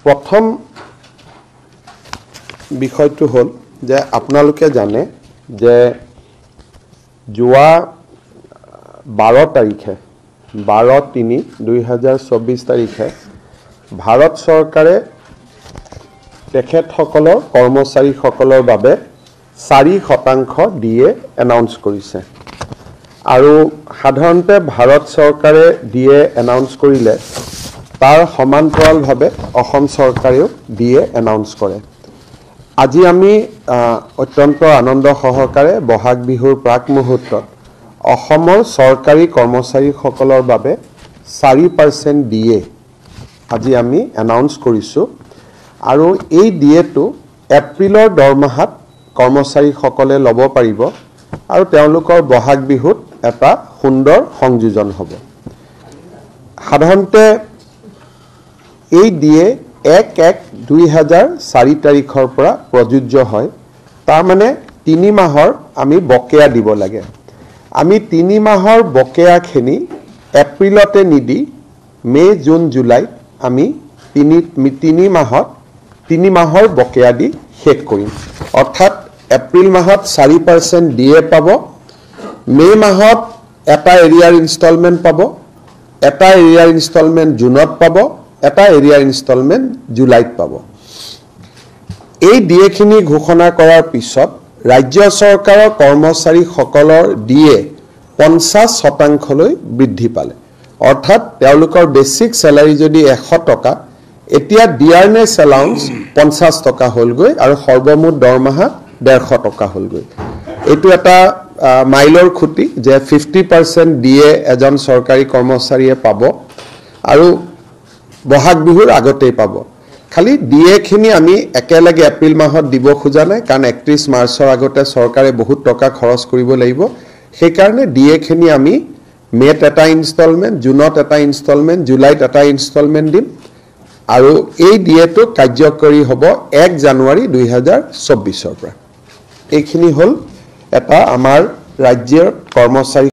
প্ৰথম বিষয়টো হ'ল যে আপোনালোকে জানে যে যোৱা 12 তাৰিখে 12/3/2024 তাৰিখে ভাৰত চৰকাৰে তেখেতসকলৰ কৰ্মচাৰীসকলৰ বাবে 4% ডিএ এনাউন্স কৰিছে আৰু সাধাৰণতে ভাৰত চৰকাৰে ডিএ এনাউন্স কৰিলে তাৰ সমান্তৰালভাৱে অসম চৰকাৰেও ডিএ এনাউন্স কৰে। আজি আমি অত্যন্ত আনন্দ সহকাৰে বহাগ বিহুৰ প্ৰাক মুহূৰ্তত অসমৰ চৰকাৰী কৰ্মচাৰীসকলৰ বাবে 4% ডিএ আজি আমি এনাউন্স কৰিছোঁ আৰু এই ডিএটো এপ্ৰিলৰ দৰমহাত কৰ্মচাৰীসকলে ল'ব পাৰিব আৰু তেওঁলোকৰ বহাগ বিহুত এটা সুন্দৰ সংযোজন হ'ব। সাধাৰণতে এই ডিএ 1/1/2004 তাৰিখৰ পৰা প্ৰযোজ্য হয়। তাৰ মানে 3 মাহৰ আমি বকেয়া দিব লাগে। আমি 3 মাহৰ বকেয়াখিনি এপ্ৰিলতে নিদি মে, জুন, জুলাই আমি 3 মাহৰ বকেয়া দি শেষ কৰিম। অৰ্থাৎ এপ্ৰিল মাহত 4% ডিএ পাব, মে মাহত এটা এৰিয়াৰ ইনষ্টলমেণ্ট পাব, এটা এৰিয়াৰ ইনষ্টলমেণ্ট জুনত পাব, এটা এৰিয়াৰ ইনষ্টলমেণ্ট জুলাইত পাব। এই ডিএখিনি ঘোষণা কৰাৰ পিছত ৰাজ্য চৰকাৰৰ কৰ্মচাৰীসকলৰ ডিএ 50% বৃদ্ধি পালে। অৰ্থাৎ তেওঁলোকৰ বেচিক চেলাৰী যদি 100 টকা, এতিয়া ডিয়াৰনেছ এলাউন্স 50 টকা হ'লগৈ আৰু সৰ্বমুঠ দৰমহা 150 টকা হ'লগৈ। এইটো এটা মাইলৰ খুঁটি যে 50% ডিএ এজন চৰকাৰী কৰ্মচাৰীয়ে পাব আৰু বহাগ বিহুৰ আগতেই পাব। খালি ডিএখিনি আমি একেলগে এপ্ৰিল মাহত দিব খোজা নাই, কাৰণ 31 মাৰ্চৰ আগতে চৰকাৰে বহুত টকা খৰচ কৰিব লাগিব। সেইকাৰণে ডিএখিনি আমি মেত এটা ইনষ্টলমেণ্ট, জুনত এটা ইনষ্টলমেণ্ট, জুলাইত এটা ইনষ্টলমেণ্ট দিম আৰু এই ডিএটো কাৰ্যকৰী হ'ব 1 জানুৱাৰী 2024 পৰা। এইখিনি হ'ল এটা আমাৰ ৰাজ্যৰ কৰ্মচাৰী